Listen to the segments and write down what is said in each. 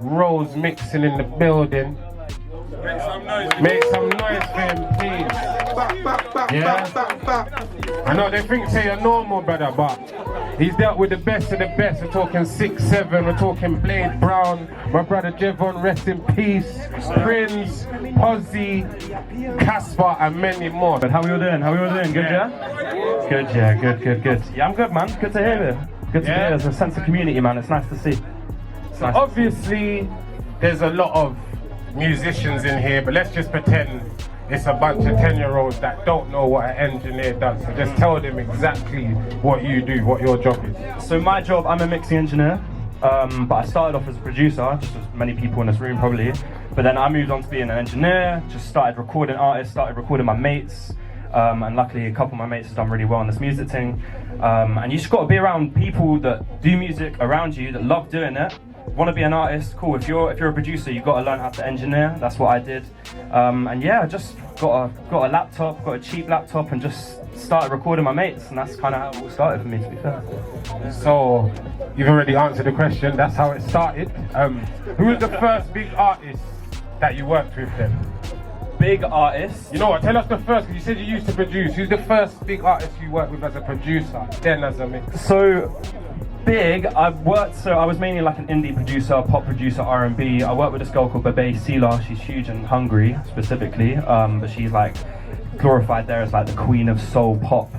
Rose mixing in the building. Make some noise for him, please. Yeah. I know they think say you're normal, brother, but he's dealt with the best of the best. We're talking 6'7", we're talking Blade Brown, my brother Jevon, rest in peace, Prince, Pozzy, Casper, and many more. But how we all doing? Good, yeah? Good, yeah, good. Yeah, I'm good, man. Good to hear it. Good to hear. There's a sense of community, man. It's nice to see. So obviously, there's a lot of musicians in here, but let's just pretend it's a bunch of 10-year-olds that don't know what an engineer does. So just tell them exactly what you do, what your job is. So my job, I'm a mixing engineer, but I started off as a producer, just as many people in this room probably. But then I moved on to being an engineer, just started recording artists, started recording my mates, and luckily a couple of my mates have done really well in this music thing. And you just got to be around people that do music around you, that love doing it. Want to be an artist? Cool. If you're a producer, you've got to learn how to engineer. That's what I did. And yeah, I just got a laptop, got a cheap laptop, and just started recording my mates. And that's kind of how it all started for me, to be fair. So you've already answered the question. That's how it started. Who was the first big artist that you worked with then? Big artist? You know what? Tell us the first. Because you said you used to produce. Who's the first big artist you worked with as a producer, then as a mixer? So. Big, I was mainly like an indie producer, pop producer, R&B. I worked with this girl called Bebe Sela. She's huge in Hungary, specifically, but she's like glorified there as like the queen of soul pop.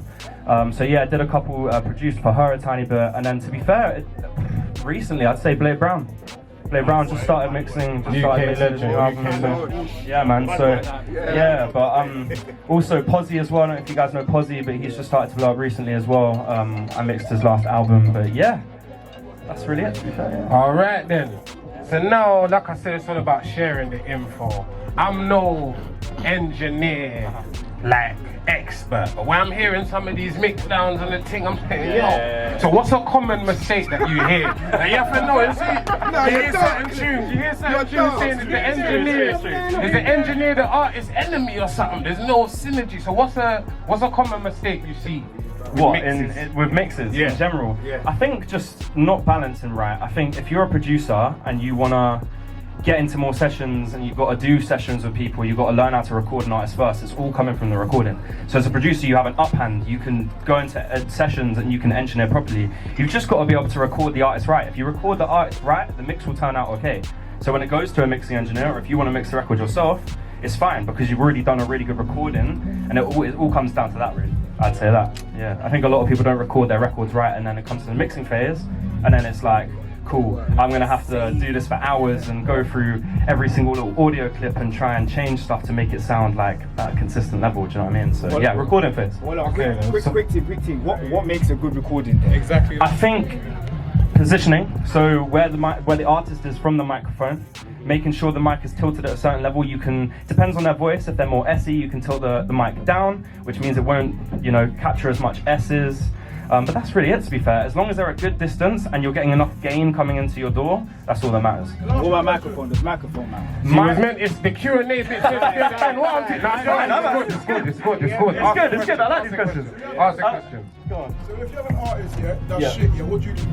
So yeah, I did a couple, produced for her a tiny bit, and then to be fair, recently I'd say Blade Brown. Blade Brown just started mixing, yeah man, so yeah, but also Pozzy as well. I don't know if you guys know Pozzy, but he's just started to blow up recently as well. I mixed his last album, but yeah, that's really it, to be fair. Yeah. Alright then, so now like I said, it's all about sharing the info. I'm no engineer like expert, but when I'm hearing some of these mix downs and the thing, I'm saying, yo, so what's a common mistake that you hear? Now you have to know, you hear certain tunes saying that is the engineer the artist's enemy or something? There's no synergy. So what's a common mistake you see? With mixes in general? Yeah. I think just not balancing right. I think if you're a producer and you wanna get into more sessions and you've got to do sessions with people, you've got to learn how to record an artist first. It's all coming from the recording. So as a producer, you have an uphand. You can go into sessions and you can engineer properly. You've just got to be able to record the artist right. If you record the artist right, the mix will turn out okay. So when it goes to a mixing engineer, or if you want to mix the record yourself, it's fine because you've already done a really good recording, and it all comes down to that really. I'd say that. Yeah, I think a lot of people don't record their records right, and then it comes to the mixing phase, and then it's like, cool, I'm gonna have to do this for hours and go through every single little audio clip and try and change stuff to make it sound like at a consistent level, do you know what I mean? So yeah, recording phase. Quick tip. What makes a good recording then? Exactly. I think positioning, so where the artist is from the microphone, making sure the mic is tilted at a certain level. You can, depends on their voice, if they're more S-y, you can tilt the mic down, which means it won't, capture as much S's. But that's really it, to be fair. As long as they're at good distance and you're getting enough gain coming into your door, that's all that matters. What about microphone? Does microphone matter? It's the Q&A bit. It's good. It's good. I like these questions. Ask the question. Go on. So if you have an artist, does shit, what do you do?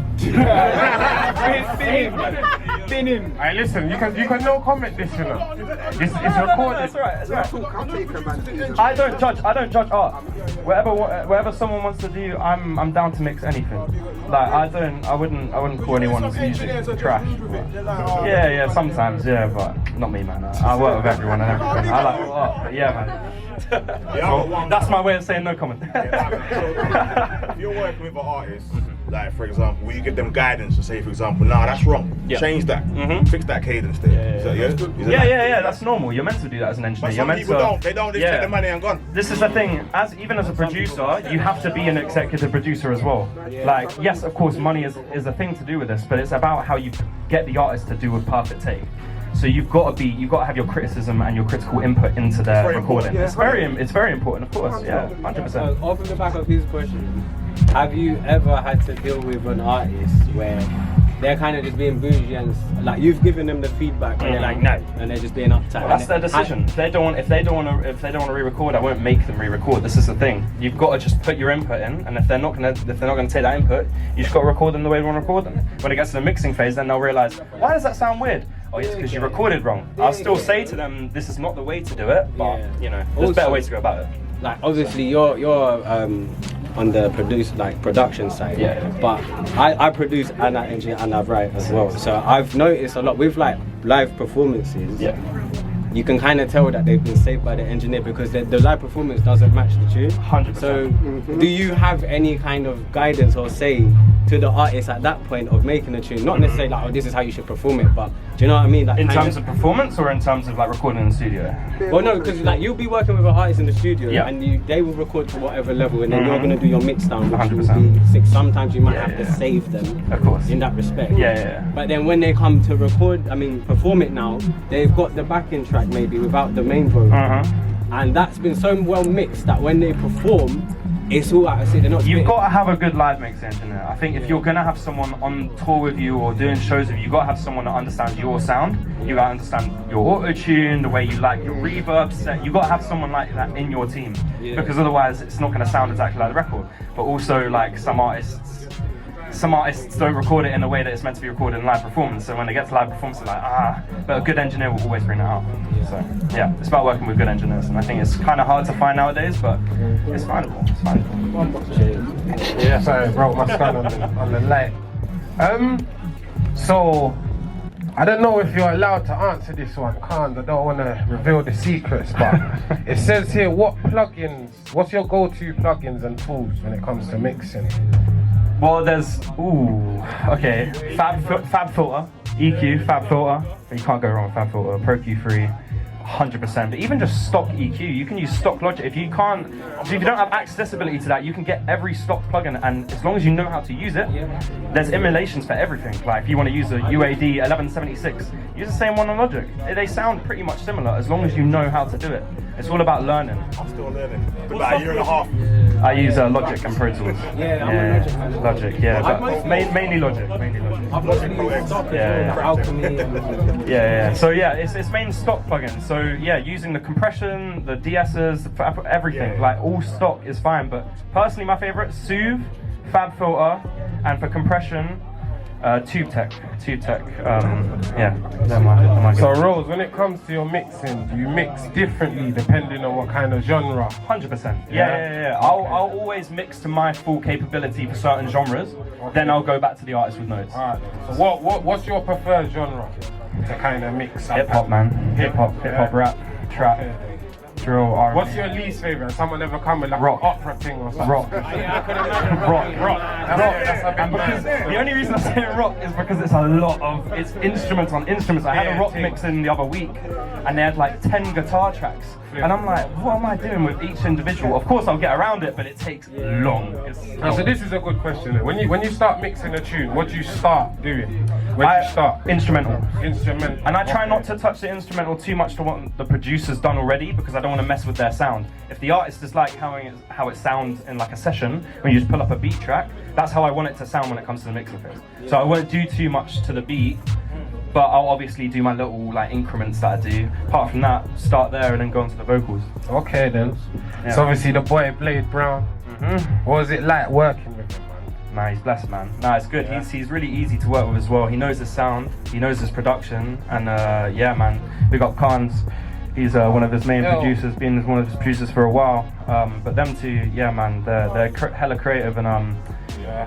Bin him. Hey, listen, you can no comment this, you know. It's recorded. It's alright. I don't judge art. Whatever someone wants to do, I'm down to mix anything. Like I wouldn't call anyone's music trash. Yeah, sometimes, but not me, man. I work with everyone and everything. I like art, but yeah, man. That's my way of saying no comment. If you're working with an artist, like for example, will you give them guidance to say, for example, nah, that's wrong, change that, fix that cadence there? Yeah, that's normal. You're meant to do that as an engineer. But some people don't. They don't. They just take the money and gone. This is the thing. Even as a producer, you have to be an executive producer as well. Like, yes, of course, money is a thing to do with this, but it's about how you get the artist to do a perfect take. So you've got to have your criticism and your critical input into their recording. It's very important, of course. Yeah, 100%. Off the back of his question, have you ever had to deal with an artist where they're kind of just being bougie and like you've given them the feedback and they're like no, and they're just being uptight? Well, that's their decision. If they don't want to re-record, I won't make them re-record. This is the thing. You've got to just put your input in, and if they're not gonna take that input, you just got to record them the way you want to record them. When it gets to the mixing phase, then they'll realize, why does that sound weird? oh, it's because you recorded wrong. I'll still say to them, this is not the way to do it, but you know, there's better ways to go about it. Like obviously you're on the production side, but I produce and I engineer and I write as well. So I've noticed a lot with like live performances. You can kind of tell that they've been saved by the engineer because the live performance doesn't match the tune. 100%. So do you have any kind of guidance or say to the artist at that point of making a tune? Not necessarily like, oh, this is how you should perform it, but do you know what I mean? Like, in terms of performance or in terms of like recording in the studio? Well, no, because like you'll be working with an artist in the studio and they will record to whatever level, and then you're going to do your mix down, which 100%. will be sick. Sometimes you might have to save them, of course, in that respect. But then when they come to perform it now, they've got the backing track maybe without the main vocal, and that's been so well mixed that when they perform, it's all like I say, they're not. You've got to have a good live mix engineer. I think if you're gonna have someone on tour with you or doing shows with you, you've got to have someone that understands your sound. You got to understand your auto tune, the way you like your reverb set. You've got to have someone like that in your team, because otherwise it's not gonna sound exactly like the record. But also, like some artists don't record it in the way that it's meant to be recorded in live performance. So when they get to live performance, they're like, but a good engineer will always bring that out. So yeah, it's about working with good engineers, and I think it's kind of hard to find nowadays, but it's findable. It's findable. Yeah, sorry, bro, my scan on the light. So I don't know if you're allowed to answer this one, Khan. I don't want to reveal the secrets, but it says here, what's your go-to plugins and tools when it comes to mixing? Well, there's Fab Filter, EQ, Fab Filter. You can't go wrong with Fab Filter. Pro Q3, 100%. But even just stock EQ, you can use stock Logic. If you don't have accessibility to that, you can get every stock plugin, and as long as you know how to use it, there's emulations for everything. Like if you want to use a UAD 1176, use the same one on Logic. They sound pretty much similar as long as you know how to do it. It's all about learning. I'm still learning. About a year and a half. I use Logic and Pro Tools. Logic, but mainly Logic. So it's main stock plugins. So yeah, using the compression, the DSs, everything, like all stock is fine. But personally, my favorite, Soothe, Fab Filter, and for compression, Tube Tech. They're my So Rose, when it comes to your mixing, do you mix differently depending on what kind of genre? 100%. Yeah. I'll always mix to my full capability for certain genres. Then I'll go back to the artist with notes. Alright. So what's your preferred genre to kind of mix? Hip hop, man. Hip hop, rap, trap. Drill, R&B. What's your least favorite? Someone ever come with like rock, an opera thing or something? Rock. I could imagine rock. That's a big because the only reason I say rock is because it's a lot of instruments on instruments. I had a rock mix in the other week, and they had like 10 guitar tracks, and I'm like, what am I doing with each individual? Of course I'll get around it, but it takes long. So this is a good question. When you start mixing a tune, what do you start doing? When you start? Instrumental. And I try not to touch the instrumental too much to what the producer's done already, because I don't want to mess with their sound. If the artist is like how it sounds in like a session, when you just pull up a beat track, that's how I want it to sound when it comes to the mixing phase. So I won't do too much to the beat, but I'll obviously do my little like increments that I do. Apart from that, start there and then go on to the vocals. Okay then. Yeah. So obviously the boy Blade Brown. What was it like working with him, man? Nah, he's blessed, man. Nah, it's good. Yeah. He's really easy to work with as well. He knows his sound, he knows his production, and yeah, man. We got Khan's. He's one of his main producers, been one of his producers for a while. But them two, yeah, man, they're hella creative, and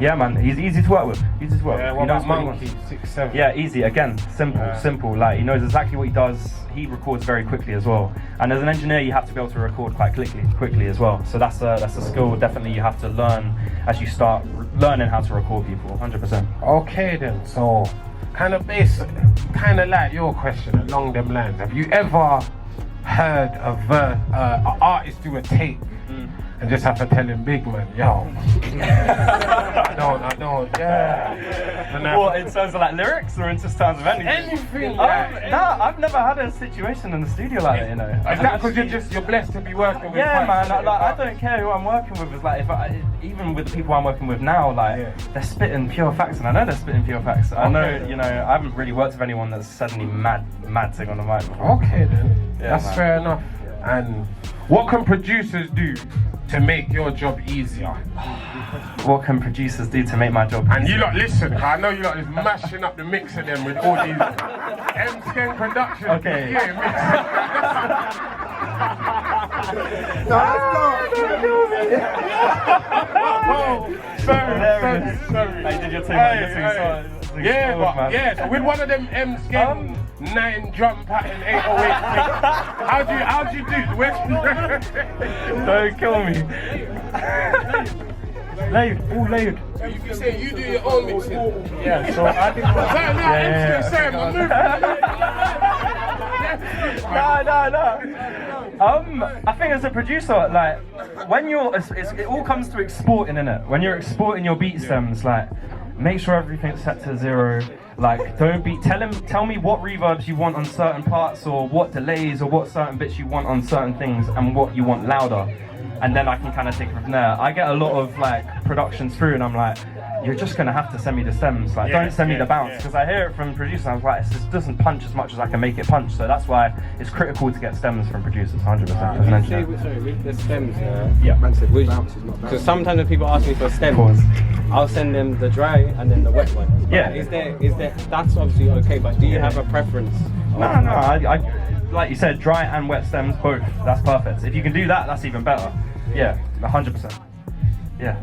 yeah, man, he's easy to work with. Easy to work with. He knows what he wants. 6'7". Yeah, easy. Again, simple. Like he knows exactly what he does. He records very quickly as well. And as an engineer, you have to be able to record quite quickly as well. So that's a skill definitely you have to learn as you start learning how to record people. 100%. Okay then. So kind of like your question along them lines. Have you ever heard an artist do a take and just have to tell him, big man, yo, I don't, yeah. What, in terms of like lyrics or in just terms of anything? Anything, Nah, I've never had a situation in the studio like that, you know. Is that because you're blessed to be working with? Yeah, man, I don't care who I'm working with. It's like, even with the people I'm working with now, like, they're spitting pure facts, and I know they're spitting pure facts. I know, you know, I haven't really worked with anyone that's suddenly mad thing on the mic before. Okay then, that's fair enough. And What can producers do to make your job easier? What can producers do to make my job And easier? you lot listen, 'cause I know you lot is mashing up the mix of them with all these M-Skeng productions. Okay. Yeah, sorry. Hey, did your team So with one of them M-Skeng 9 drum pattern 808 how'd you do? Don't kill me. Laid. You say you do your own mixing? Yeah, so I think... I think as a producer, like, when you're... it all comes to exporting, innit? When you're exporting your beat stems, like, make sure everything's set to 0. Like, don't be... Tell me what reverbs you want on certain parts, or what delays, or what certain bits you want on certain things, and what you want louder. And then I can kind of take it from there. I get a lot of like productions through, and I'm like, you're just gonna have to send me the stems. Like, don't send me the bounce, because I hear it from producers. I'm like, it just doesn't punch as much as I can make it punch. So that's why it's critical to get stems from producers, 100%. With the stems, because sometimes when people ask me for stems, I'll send them the dry and then the wet one. Yeah. Is there? That's obviously okay, but do you have a preference? No. I like you said, dry and wet stems both. That's perfect. If you can do that, that's even better. Yeah, 100%. Yeah.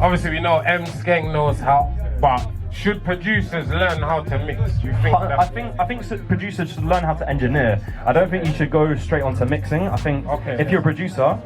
Obviously we know M-Skeng knows how, but should producers learn how to mix? Do you think I think producers should learn how to engineer. I don't think you should go straight onto mixing. I think if you're a producer,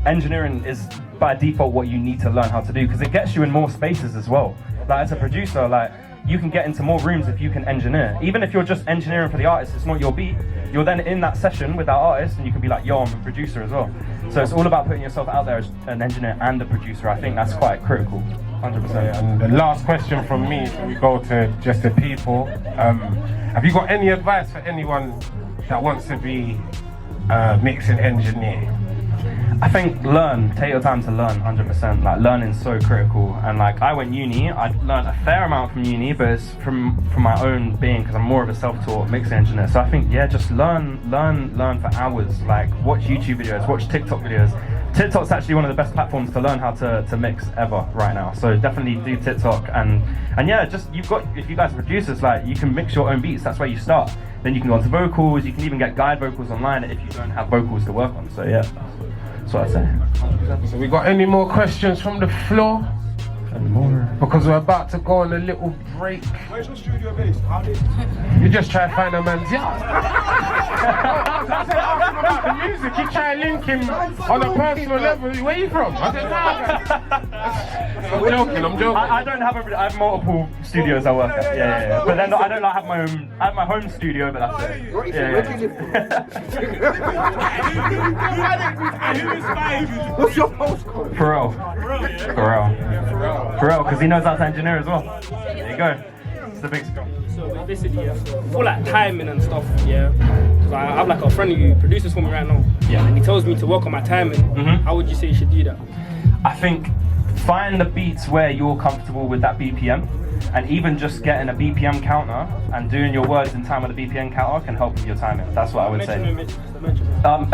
engineering is by default what you need to learn how to do, because it gets you in more spaces as well. Like, as a producer, like, you can get into more rooms if you can engineer. Even if you're just engineering for the artist, it's not your beat, you're then in that session with that artist, and you can be like, yo, I'm a producer as well. So it's all about putting yourself out there as an engineer and a producer. I think that's quite critical, 100%. And the last question from me, so we go to just the people. Have you got any advice for anyone that wants to be a mixing engineer? I think take your time to learn, 100%. Like, learning's so critical. And like, I went uni, I learned a fair amount from uni, but it's from my own being, because I'm more of a self-taught mixing engineer. So I think, yeah, just learn for hours. Like, watch YouTube videos, watch TikTok videos. TikTok's actually one of the best platforms to learn how to mix ever right now. So definitely do TikTok, and yeah, just if you guys are producers, like, you can mix your own beats. That's where you start. Then you can go on to vocals. You can even get guide vocals online if you don't have vocals to work on. So yeah. That's what I say. So we got any more questions from the floor? Because we're about to go on a little break. Where's your studio based? You just try to find a man's yard. I said, ask him about the music. You try to link him on a personal level. Where you from? I said, I'm joking. I don't have I have multiple studios I work at. Yeah. But then I don't like have my own. I have my home studio, but that's it. What's your postcode? Pharrell, because he knows how to engineer as well. There you go. It's the big score. So basically, for like timing and stuff, because I have like a friend who produces for me right now, and he tells me to work on my timing. How would you say you should do that? I think find the beats where you're comfortable with that BPM, and even just getting a BPM counter and doing your words in time with a BPM counter can help with your timing. That's what I would say. A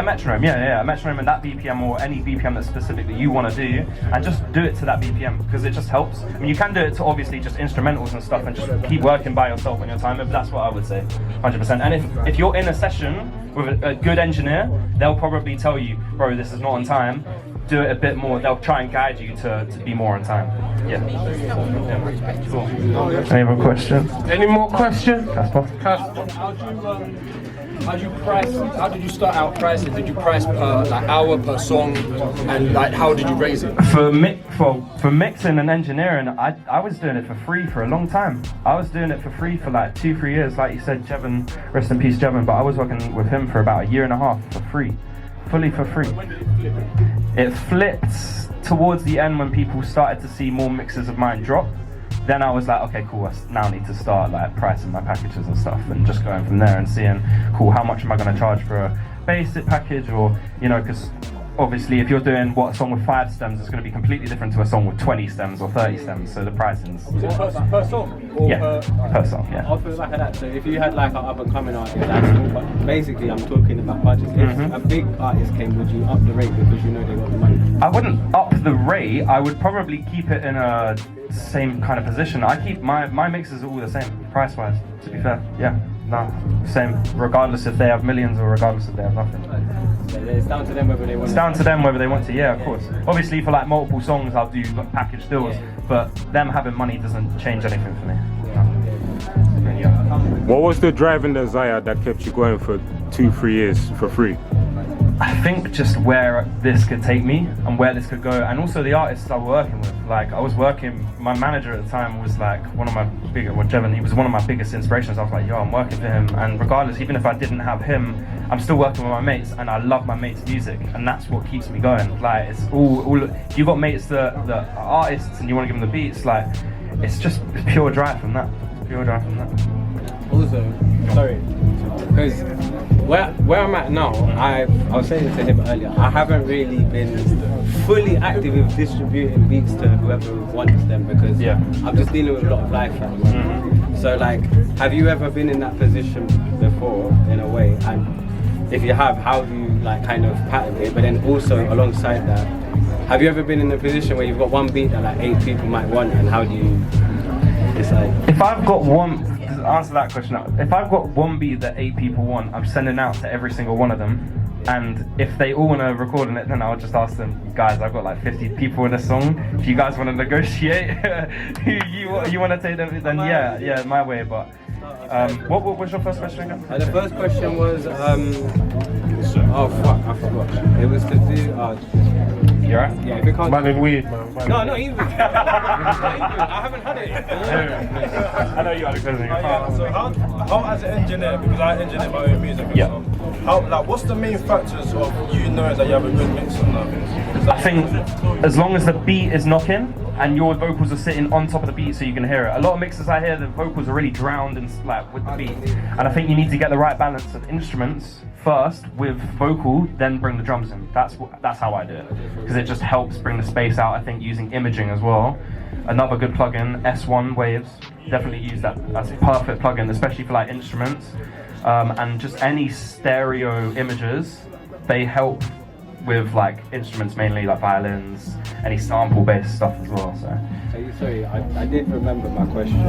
metronome, a metronome and that BPM, or any BPM that specifically you want to do, and just do it to that BPM, because it just helps. I mean, you can do it to obviously just instrumentals and stuff and just keep working by yourself on your timer, but that's what I would say, 100%. And if you're in a session with a good engineer, they'll probably tell you, bro, this is not on time, do it a bit more. They'll try and guide you to be more on time. Yeah. Cool. Any more questions? Any more questions? Casper? How did you start out pricing? Did you price per like hour, per song, and like how did you raise it? For mixing and engineering, I was doing it for free for a long time. I was doing it for free for like 2-3 years. Like you said, Jevon, rest in peace, Jevon. But I was working with him for about 1.5 years for free, fully for free. It flipped towards the end when people started to see more mixes of mine drop. Then I was like, okay, cool, I now need to start like pricing my packages and stuff, and just going from there and seeing, cool, how much am I going to charge for a basic package, or, you know, because obviously if you're doing a song with 5 stems, it's going to be completely different to a song with 20 stems or 30 stems, so the pricing's... Per song? Or per song, yeah. Off the back of that, so if you had like an up-and-coming artist, that's cool, but basically I'm talking about budget. If a big artist came, would you up the rate because you know they got the money? I wouldn't up the rate, I would probably keep it in a same kind of position. I keep my mixes are all the same, price-wise, to be fair, yeah. No, same, regardless if they have millions or regardless if they have nothing. It's down to them whether they want to. It's down to them whether they want to, yeah, of course. Obviously for like multiple songs I'll do like package deals, but them having money doesn't change anything for me. What was the driving desire that kept you going for 2-3 years for free? I think just where this could take me and where this could go, and also the artists I was working with. Like I was working, my manager at the time was like one of my bigger, Jevon, he was one of my biggest inspirations. I was like, yo, I'm working for him, and regardless, even if I didn't have him, I'm still working with my mates, and I love my mates' music, and that's what keeps me going. Like it's all if you got mates that are artists and you want to give them the beats, like it's just pure drive from that. Pure drive from that. Also, sorry, because where I'm at now, I was saying to him earlier, I haven't really been fully active with distributing beats to whoever wants them because I'm just dealing with a lot of life at the moment. So like, have you ever been in that position before, in a way? And if you have, how do you like kind of pattern it? But then also alongside that, have you ever been in a position where you've got one beat that like 8 people might want, and how do you decide? If I've got one, to answer that question, if I've got one beat that 8 people want, I'm sending out to every single one of them. And if they all want to record on it, then I'll just ask them, guys, I've got like 50 people in a song. If you guys want to negotiate, you want to take them, then yeah, my way. But what was your first question again? The first question was, oh fuck, I forgot. It was to do. You alright? Yeah, if it can't. Man in weed, man. No, not even. I haven't had it. I know you had a question. So how as an engineer, because I engineer my own music, so how like what's the main factors of you knowing that you have a good mix on that? I think as long as the beat is knocking and your vocals are sitting on top of the beat so you can hear it. A lot of mixes I hear, the vocals are really drowned in, like, with the beat. And I think you need to get the right balance of instruments first with vocal, then bring the drums in. That's how I do it. Because it just helps bring the space out, I think, using imaging as well. Another good plugin, S1 Waves. Definitely use that. That's a perfect plugin, especially for like instruments. And just any stereo images, they help with like instruments, mainly like violins, any sample based stuff as well. So sorry, I did remember my question.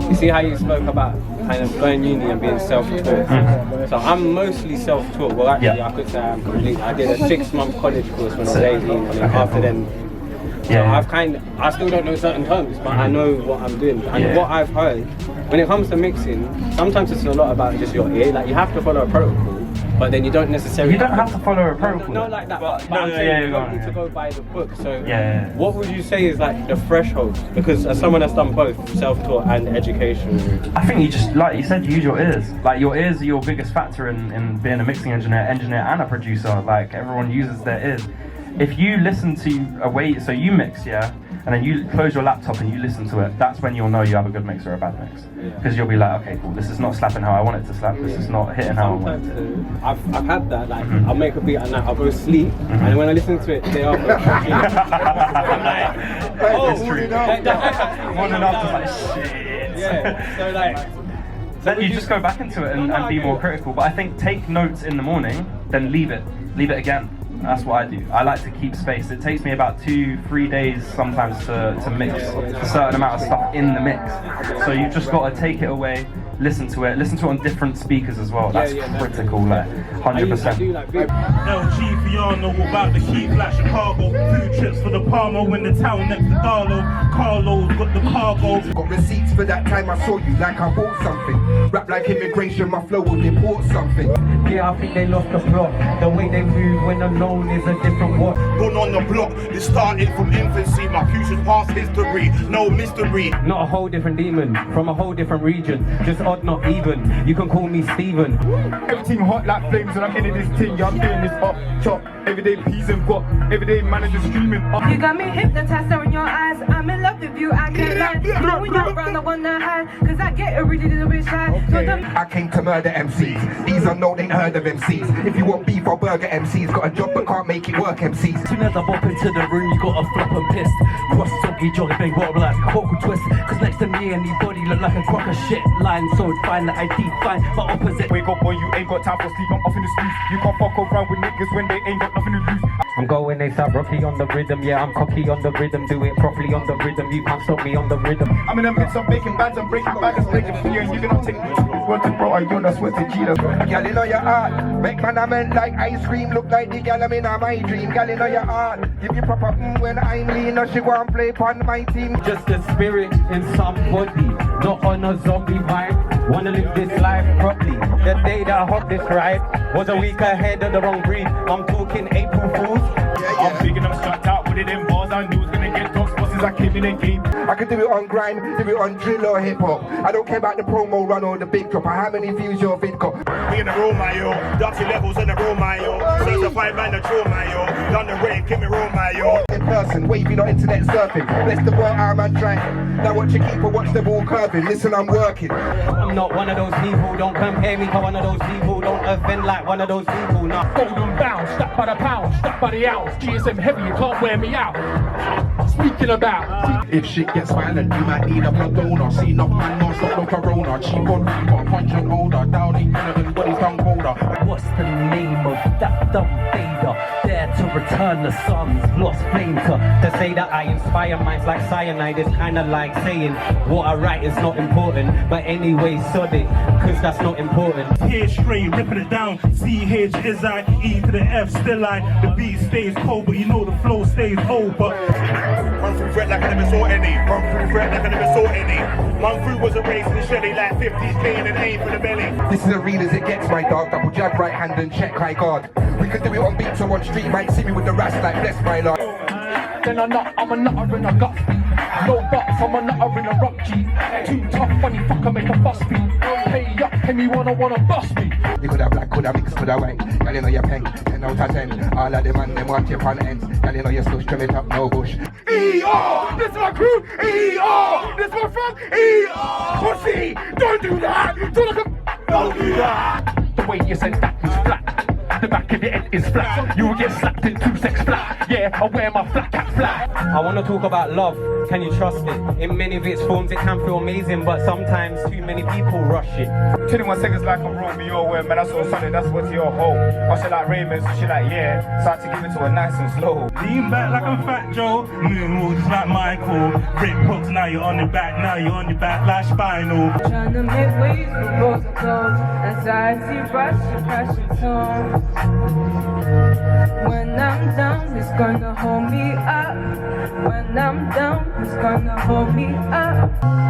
You see how you spoke about kind of going uni and being self-taught. So I'm mostly self-taught. Well, actually, I could say I'm complete. I did a 6-month college course when I was 18, and then after then. So I still don't know certain terms, but I know what I'm doing. And what I've heard, when it comes to mixing, sometimes it's a lot about just your ear. Like you have to follow a protocol, but then you don't necessarily. You don't have to follow a protocol. Not like that, but I'm saying you don't need to go by the book. So what would you say is like the threshold? Because as someone that's done both self-taught and education, I think you just, like you said, use your ears. Like your ears are your biggest factor in being a mixing engineer and a producer. Like everyone uses their ears. If you listen to a way, so you mix, and then you close your laptop and you listen to it, that's when you'll know you have a good mix or a bad mix. Because you'll be like, okay, cool, this is not slapping how I want it to slap, this is not hitting how I want it to. I've had that, like, I'll make a beat at night, I'll go sleep, and when I listen to it, they are I'm like, oh, it's true. Morning after, like, shit. Yeah, so like, then you just go back into it and be more critical. But I think take notes in the morning, then leave it again. That's what I do. I like to keep space. It takes me about 2-3 days sometimes to mix a certain amount of stuff in the mix. So you've just got to take it away, listen to it on different speakers as well. That's critical, like 100%. LG for y'all know about the heat like Chicago. 2 trips for the Palmo in the town next to Darlow. Carlo's got the cargo. Got receipts for that time I saw you like I bought something. Rap like immigration, my flow will deport something. Yeah, I think they lost the plot. The way they move when alone is a different what. Gone on the block, this started from infancy. My future's past history, no mystery. Not a whole different demon, from a whole different region. Just odd, not even. You can call me Steven. Everything hot like flames when I'm in this thing. Yeah, I'm doing this up chop. Everyday peas and guap. Everyday managers screaming up. You got me hypnotized, staring in your eyes. I'm in love. love the view, I can't lie. When you're around, I wanna hide, cause I get a really little bit shy. I came to murder MCs. These are no, ain't heard of MCs. If you want beef or burger MCs, got a job but can't make it work MCs. As soon as I bop into the room, you gotta flop and piss. Cross soggy jolly bang bottom like a vocal twist. Cause next to me, anybody look like a crock of shit. Line so fine that I define my opposite. Wake up, boy, you ain't got time for sleep. I'm off in the streets. You can't fuck around with niggas when they ain't got nothing to lose. I'm going ASAP Rocky on the rhythm, yeah, I'm cocky on the rhythm, do it properly on the rhythm, you can't stop me on the rhythm. I'm in the midst of making bands and breaking bags, breaking for you, and you cannot take me. Swear to bro, I do not swear to Jesus. Girl, you know your heart, make man a man like ice cream, look like the girl I'm in my dream. Girl, you know your heart, give me proper when I'm lean, now she go and play on my team. Just a spirit in somebody, not on a zombie vibe. Wanna live this life properly. The day that I hopped this ride was a week ahead of the wrong breed. I'm talking April Fools. I'm thinking I'm strapped out with it in bars. I knew it was gonna get tough since I came in and game. I can do it on grime, do it on drill or hip hop. I don't care about the promo run or the big drop. How many views your vid got? We in the room, my yo. Dirty levels in the room, my yo. Certified man, the true, my yo. Done the rain, keep me room, my yo. In person, waving on internet surfing. Bless the world, I'm on track. Now watch your keeper, watch the ball curving. Listen, I'm working. I'm not one of those people, don't compare me to one of those people. Don't offend like one of those people, nah. Golden bound, stuck by the pound, stuck by the ounce. GSM heavy, you can't wear me out. Speaking about, if shit gets violent, you might need a blood donor. See enough man, no stop, no corona. Cheap on got 100 older. Down ain't everybody's done colder. What's the name of that dumb fader? There to return the sun's lost flame to say that I inspire minds like cyanide is kinda like saying what I write is not important. But anyway, sod it, cause that's not important. Here straight, ripping it down. CH is I, E to the F, still I. The beat stays cold, but you know the flow stays over. Run through threat like I never saw any. Run through threat like I never saw any. Run through was a race in the Shelly like 50s clean and aim for the belly. This is as real as it gets, my dog. Double jab right hand and check high guard. We could do it on beats or on street. Might see me with the rats like bless my lord. then I'm a nutter in a gut. No buts, I'm a nutter in a rock G. Too tough, funny fucker, make a fuss beat. Hey up, pay me wanna bust me. You could have black, could have mixed, could have white. Girl, you know your pen, 10 out of 10. All of them and them want your pan ends. Girl, you know your slush, trim it up, no bush. E.O. This is my crew, E.O. This is my friend, E.O. Pussy, don't do that. Don't do that. The way you said that was flat. The back of your head is flat. You will get slapped in 2 seconds flat. Yeah, I wear my flat cap flat. I want to talk about love. Can you trust it? In many of its forms, it can feel amazing, but sometimes too many people rush it. 21 seconds like I'm wrong, but your way, man. That's all Sunday. That's what's your hoe. I she like Raymond, so she like yeah. So I had to give it to her nice and slow. Lean back like I'm Fat Joe. Moonwalk just like Michael. Rip hooks, now you're on your back. Now you're on your back like Spinal. Trying to make waves for both of those. Anxiety, rush, depression, tone. When I'm down, it's gonna hold me up. When I'm down, it's gonna hold me up.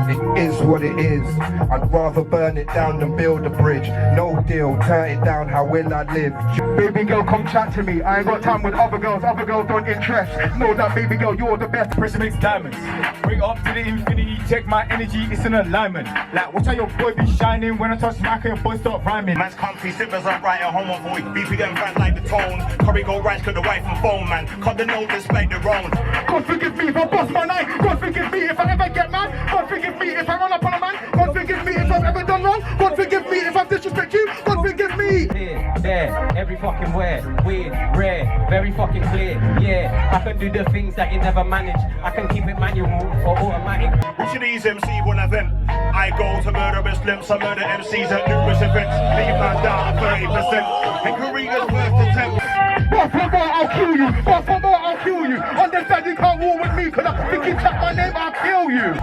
It is what it is. I'd rather burn it down than build a bridge. No deal, turn it down, how will I live? Baby girl, come chat to me. I ain't got time with other girls don't interest. Know that, baby girl, you're the best. Pressure makes diamonds. Bring it up to the infinity, check my energy, it's in alignment. Like, watch how your boy be shining. When I touch mic, your boy start rhyming. Man's comfy, sippers up right at home avoid. BPM fans like the tone. Curry go rice, cut the wife and phone, man. Cut the note, respect the wrong. God forgive me if I bust my night. God forgive me if I ever get mad. God forgive me if I run up on a man. God forgive me if I've ever done wrong. God forgive me if I've disrespected you. God forgive me. Here, there, every fucking where. Weird, rare, very fucking clear. Yeah, I can do the things that you never manage. I can keep it manual or automatic. Which of these MC one event? I go to murderous limps, I murder MCs at numerous events. Leave man down to 30%. And Kariga's first attempt. But for more, I'll kill you. But for more, I'll kill you. Understand you can't war with me, cause I think you chat my name, I'll kill you.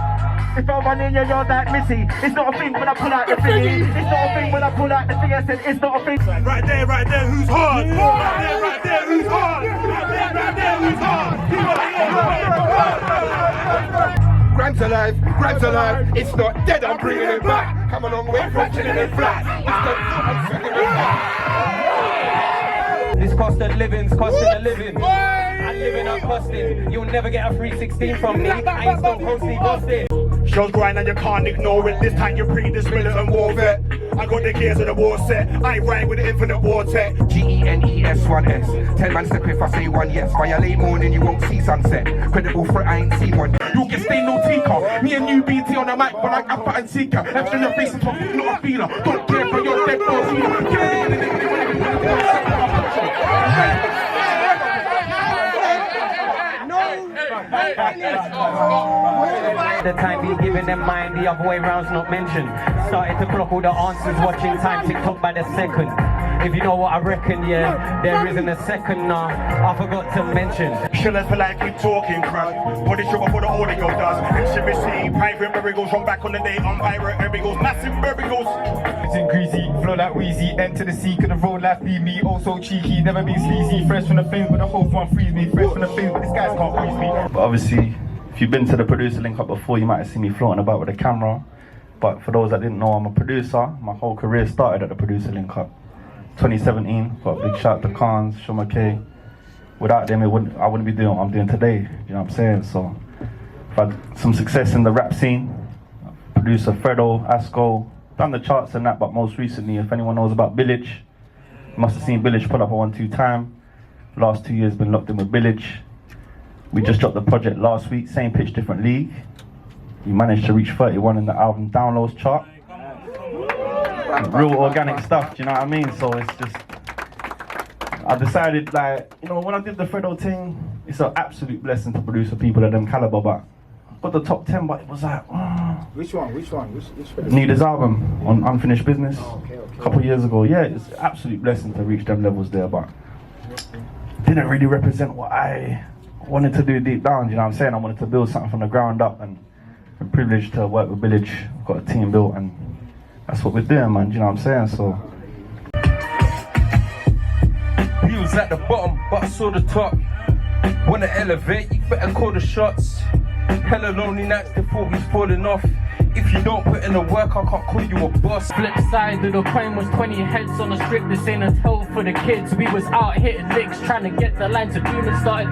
If I run in, you're that missy. It's not a thing when I pull out the thingy. It's not a thing when I pull out the thing. I said it's not a thing. Right there, who's hard? Right there, who's hard? Right there, who's hard? Grab's alive, it's not dead, I'm bringing it back. Come a long way from chilling it flat. I'm swinging it back. This cost of living's costing a living. And living are costing. You'll never get a 316 from me. I ain't so closely busted. Shows grind and you can't ignore it. This time you're predisposed and war vet. I got got the gears of the war set. I ride with the infinite war tech. GENES1S. 10 man step if I say one yes. By a late morning you won't see sunset. Credible threat, I ain't seen one. You can stay no tinker. Me and you BT on the mic, but like Alpha and Seeker. Extra your face is not a feeler. Don't care for your dead or The time being given them mind, the other way round's not mentioned. Started to clock all the answers, watching time TikTok by the second. If you know what I reckon, yeah, there isn't a second, nah, I forgot to mention. Shillers for like keep talking crap. Put the sugar for the audio does. Exhibition, private burgles from back on the day. On pirate burgles, massive burgles. It's in greasy, flow like Wheezy. Enter the sea, could the road life be me. Also cheeky, never been sleazy. Fresh from the flames, but the whole one freeze me. Fresh from the flames, but these guys can't freeze me. But obviously, if you've been to the producer link up before, you might have seen me floating about with a camera. But for those that didn't know, I'm a producer. My whole career started at the producer link up. 2017, got a big shout to Khans, Sean McKay. Without them, I wouldn't be doing what I'm doing today. You know what I'm saying? So, I've had some success in the rap scene. Producer Fredo, Asco, done the charts and that, but most recently, if anyone knows about Village, you must have seen Village put up a 1-2 time. Last 2 years been locked in with Village. We just dropped the project last week, same pitch, different league. We managed to reach 31 in the album downloads chart. Real organic stuff, do you know what I mean? So it's just, I decided, like, you know, when I did the Fredo thing, it's an absolute blessing to produce for people of them caliber, but I got the top 10, but it was like, Which one? Which Need his album on Unfinished Business a couple of years ago. Yeah, it's an absolute blessing to reach them levels there, but didn't really represent what I wanted to do deep down, you know what I'm saying? I wanted to build something from the ground up, and I'm privileged to work with Village. I've got a team built, and that's what we're doing, man, you know what I'm saying? So he was at the bottom, but I saw the top. Wanna elevate, you better call the shots. Hella lonely nights, they thought he's falling off. If you don't put in the work, I can't call you a boss. Flip side of the coin was 20 heads on a strip. This ain't a tell for the kids. We was out hitting licks, trying to get the line to boom and started.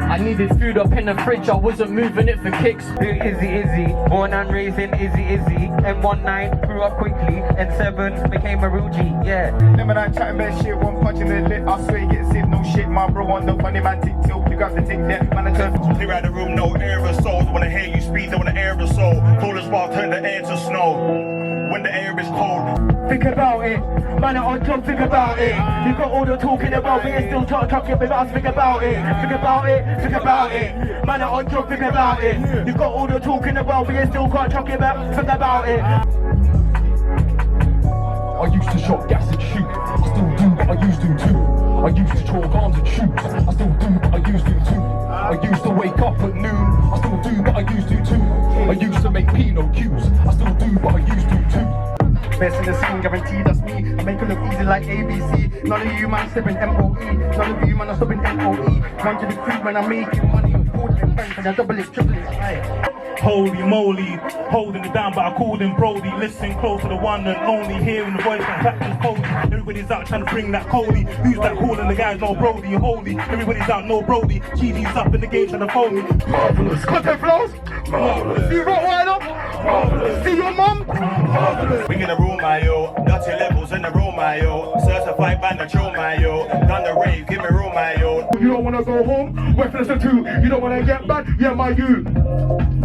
I needed food up in the fridge, I wasn't moving it for kicks. Izzy, born and raised in Izzy. M19, grew up quickly, and 7 became a real G, yeah. Them and I chatting about shit, one punch in the lip. I swear you get sick, no shit, my bro on the funny man tick tilt. You got to take that, man, I turn. Clear out the room, no aerosols. Wanna hear you speak, they wanna aerosol. Cold as well, turn the air to snow. When the air is cold. Think about it, man, on job, think about it. You got all the talking about, but you still talking about us, think about it. Think about it, think about it. Man, on job, think about it. You got all the talking about, but you still can't talk about, think about it. I used to shot gas and shoot, I still do, but I used to too. I used to chalk arms and shoot, I still do, but I used to too. I used to wake up at noon, I still do, but I used to too. I used to make Pinot cues, I still do, but I used to too. Best in the scene, guaranteed that's me. I make it look easy like ABC. None of you man stepping MOE. None of you man are stopping MOE. Run to the creek when I'm making money. Important bank and I double it, triple it. Aye. Holy moly, holding it down, but I called him Brody. Listen close to the one and only, hearing the voice that captures Cody. Everybody's out trying to bring that Cody. Who's that calling the guys? No Brody, holy. Everybody's out, no Brody. GG's up in the game trying to phone me. Marvelous. Content flows. Marvelous. See Rottweiler. Marvelous. See your mum. Marvelous. We in the room, my yo. Dirty levels in the room, my yo. Certified by the chill, my yo. Done the rave, give me room, my yo. You don't wanna go home? We're listen to. You don't wanna get bad? Yeah, my you.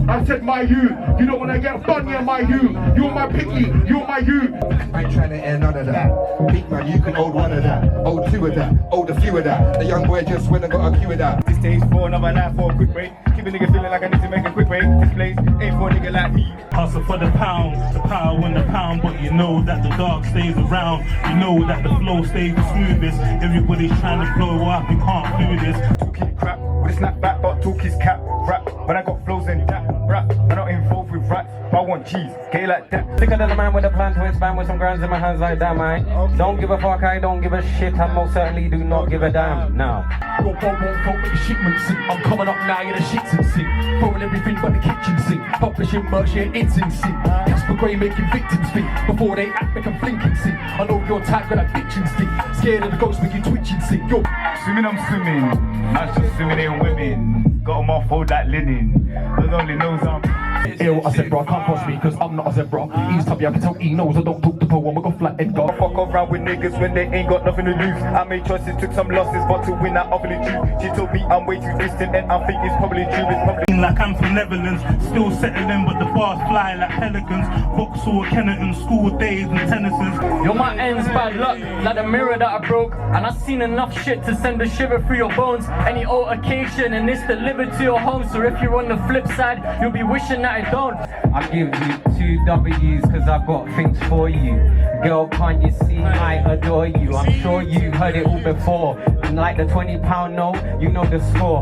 I said my you. You don't wanna get fun? Yeah, my you. You're my picky. You're my you. I ain't trying to air none of that. Big man, you can hold one of that. Hold 2 of that. Hold a few of that. The young boy just went and got a few of that. This stage for another night for a quick break. Keep a nigga feeling like I need to make a quick break. This place ain't for a nigga like me. Hustle for the power and the pound, but you know that the dark stays around. You know that the flow stays the smoothest. Everybody's trying to blow up, you can't do this. Talking crap, but it's not back, but talk is cap. Rap, but I got flows and that. Rap, I'm not involved with rap, but I want cheese. Get it like that. Thicker than a man with a plan to expand with some grands in my hands like that, man. Don't give a fuck, I don't give a shit, I most certainly do not give a damn, now. Your ball won't float with the shipments in. I'm coming up now, you're the shits and sing. Throwing everything but the kitchen sink. Publishing merch, yeah, it's in sync. Casper Grey making victims think. Before they act, make them blink and sing. I know your type, got that bitch instinct. Scared of the ghost, make you twitch and sing. Yo, swimming, I'm swimming. I'm just swimming in women. Got them off hold like linen. Lord only knows I'm Ew, I said, bro, I can't cross me because I'm not a zebra. He's tubby, I can tell he knows I don't talk to Poe. I'm gonna go flat Edgar. I fuck around with niggas when they ain't got nothing to lose. I made choices, took some losses, but to win I offered it true. She told me I'm way too distant and I think it's probably true. It's probably Like I'm from Netherlands, still settling, but the bars fly like pelicans. Vauxhall, Kennerton, school days and Tennyson's. Yo, my ends bad luck, like the mirror that I broke. And I've seen enough shit to send a shiver through your bones. Any altercation and it's delivered to your home. So if you're on the flip side, you'll be wishing that I don't. I give you 2 W's cause I've got things for you. Girl, can't you see I adore you? I'm sure you've heard it all before. Like the £20 note, you know the score.